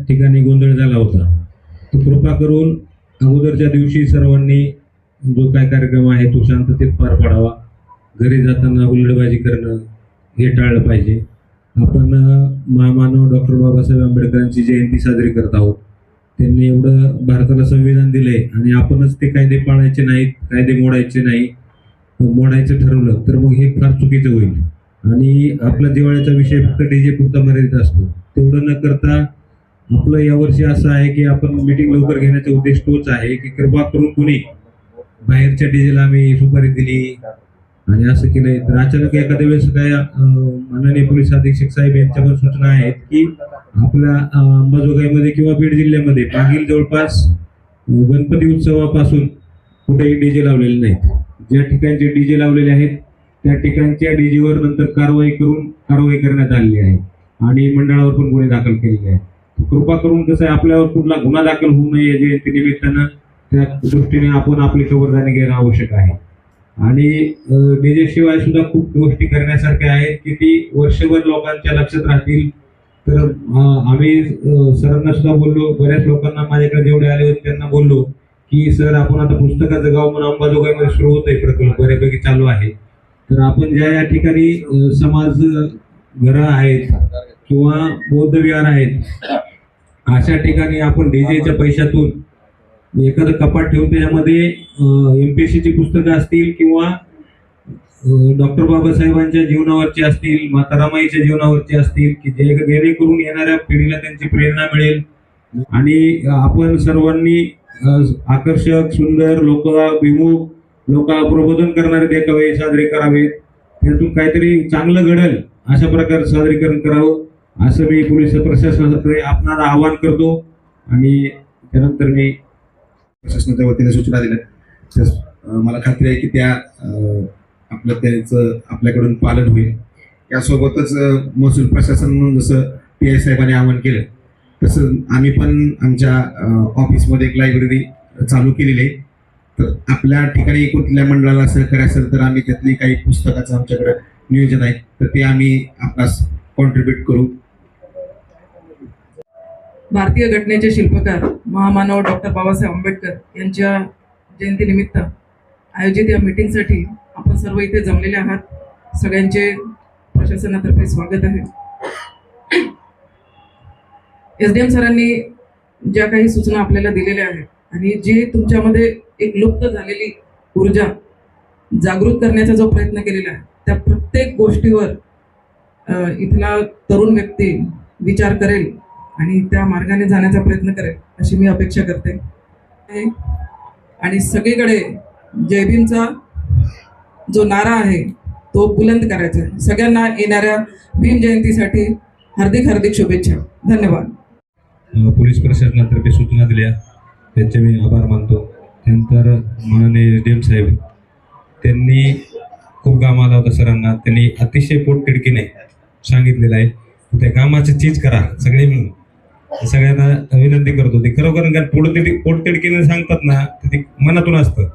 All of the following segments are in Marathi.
ठिकाणी गोंधळ झाला होता. तो कृपा करून अगोदरच्या दिवशी सर्वांनी जो काय कार्यक्रम आहे तो शांततेत पार पाडावा. घरी जाताना हुलडबाजी करणं हे टाळलं पाहिजे. आपण महामानव डॉक्टर बाबासाहेब आंबेडकरांची जयंती साजरी करत आहोत. त्यांनी एवढं भारताला संविधान दिलंय आणि आपणच ते कायदे पाळायचे नाहीत, कायदे मोडायचे नाही, मोडायचं ठरवलं तर मग हे फार चुकीचं होईल. आणि आपला दिवाळीचा विषय फक्त डीजे पुरता मर्यादित असतो. तेवढं न करता आपलं यावर्षी असं आहे की आपण मीटिंग लवकर घेण्याचा उद्देश तोच आहे की कृपा करून कोणी बाहेरच्या डीजेला आम्ही सुपारी दिली आणि असं केलंय तर अचानक एखाद्या वेळेस काय माननीय पोलीस अधीक्षक साहेब यांच्या पण सूचना आहेत की आपल्या अंबाजोगाईमध्ये किंवा बीड जिल्ह्यामध्ये मागील जवळपास गणपती उत्सवापासून कुठेही डीजे लावलेले नाहीत. ज्या ठिकाणचे डीजे लावलेले आहेत त्या ठिकाणच्या डीजेवर नंतर कारवाई करण्यात आलेली आहे आणि मंडळावर पण गुन्हे दाखल केलेले आहेत. कृपा करून कसं आहे आपल्यावर कुठला गुन्हा दाखल होऊ नये या जयंती निमित्तानं त्या दृष्टीने आपण आपली खबरदारी घेणं आवश्यक आहे. आणि डीजे शिवाय सुद्धा खूप गोष्टी करण्यासारख्या आहेत की ती वर्षभर लोकांच्या लक्षात राहतील. तर आम्ही सरांना सुद्धा बोललो, बऱ्याच लोकांना माझ्याकडे जेवढे आले होते त्यांना बोललो की सर आपण आता पुस्तकाचं गाव म्हणून अंबाजोगाईमध्ये सुरू होत आहे, प्रकल्प बऱ्यापैकी चालू आहे. तर आपण ज्या या ठिकाणी समाज घरं आहेत किंवा बौद्ध विहार आहेत अशा ठिकाणी आपण डीजेच्या पैशातून एखादं कपाट ठेवून त्याच्यामध्ये MPSCची पुस्तकं असतील किंवा डॉक्टर बाबासाहेबांच्या जीवनावरची असतील, माता रमाईच्या जीवनावरची असतील की जेणेकरून येणाऱ्या पिढीला त्यांची प्रेरणा मिळेल आणि आपण सर्वांनी आकर्षक, सुंदर, लोकाभिमुख, प्रबोधन करणारे देखावे साजरे करावेत. त्यातून काहीतरी चांगलं घडेल अशा प्रकारे सादरीकरण करावं असं मी पोलीस प्रशासनाकडे आपणाला आवाहन करतो. आणि त्यानंतर मी प्रशासनाच्या वतीने सूचना दिल्या. मला खात्री आहे की त्या त्यांचं आपल्याकडून पालन होईल. यासोबतच महसूल प्रशासन जसं PI साहेबांनी आवाहन केलं तसं आम्ही पण आमच्या ऑफिसमध्ये एक लायब्ररी चालू केलेली आहे. तर आपल्या ठिकाणी कुठल्या मंडळाला सहकार्य असेल तर आम्ही त्यातली काही पुस्तकाचं आमच्याकडे नियोजन आहे तर ते आम्ही आपणास कॉन्ट्रीब्यूट करू. भारतीय घटनेचे शिल्पकार महामानव डॉक्टर बाबासाहेब आंबेडकर यांच्या जयंतीनिमित्त आयोजित या मीटिंगसाठी आपण सर्व इथे जमलेले आहात. सगळ्यांचे प्रशासनातर्फे स्वागत आहे. SDM सरांनी ज्या काही सूचना आपल्याला दिलेल्या आहेत आणि जी तुमच्यामध्ये एक लुप्त झालेली ऊर्जा जागृत करण्याचा जो प्रयत्न केलेला आहे त्या प्रत्येक गोष्टीवर इथला तरुण व्यक्ती विचार करेल आणि त्या मार्गाने जाण्याचा प्रयत्न करेल अशी मी अपेक्षा करते. आणि सगळीकडे जय भीमचा जो नारा आहे तो बुलंद करायचा आहे. सगळ्यांना येणाऱ्या भीम जयंतीसाठी हार्दिक हार्दिक शुभेच्छा. धन्यवाद. पोलीस प्रशासनातर्फे सूचना दिल्या त्यांचे मी आभार मानतो. त्यानंतर माननीय SDM साहेब त्यांनी खूप काम आला होता सरांना. त्यांनी अतिशय पोटतिडकीने सांगितलेलं आहे त्या कामाची चीज करा सगळे मिळून. सगळ्यांना विनंती करतो ते खरोखर पोटतिडकीने सांगतात ना ते मनातून असतं.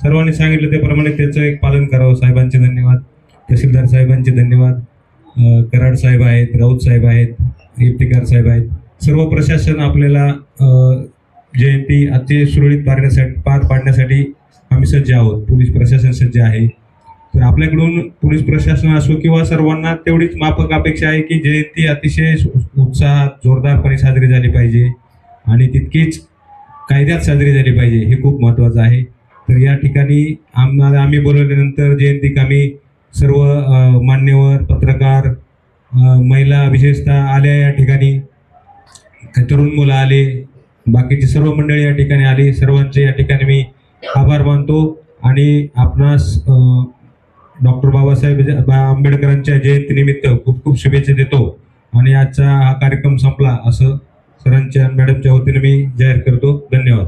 सर्वांनी सांगितलं त्याप्रमाणे त्याचं एक पालन करावं. साहेबांचे धन्यवाद, तहसीलदार साहेबांचे धन्यवाद, कराड साहेब आहेत, राऊत साहेब आहेत, इफ्तिकार साहेब आहेत. सर्व प्रशासन आपल्याला जयंती अतिशय सुरळीत पार पाडण्यासाठी आम्ही सज्ज आहोत. पोलीस प्रशासन सज्ज आहे. तर आपल्याकडून पोलीस प्रशासन असो किंवा सर्वांना तेवढीच माफक अपेक्षा आहे की जयंती अतिशय उत्साहात जोरदारपणे साजरी झाली पाहिजे आणि तितकीच कायद्यात साजरी झाली पाहिजे. हे खूप महत्त्वाचं आहे. तर या ठिकाणी आम्ही बोलवल्यानंतर जयंतीक आम्ही सर्व मान्यवर, पत्रकार, महिला विशेषतः आल्या या ठिकाणी, तरुण मुलं आले, बाकीची सर्व मंडळी या ठिकाणी आली. सर्वांचे या ठिकाणी मी आभार मानतो आणि आपणास डॉक्टर बाबासाहेब आंबेडकरांच्या जयंतीनिमित्त खूप खूप शुभेच्छा देतो. आणि आजचा हा कार्यक्रम संपला असं सरांच्या मॅडमच्या वतीने मी जाहीर करतो. धन्यवाद.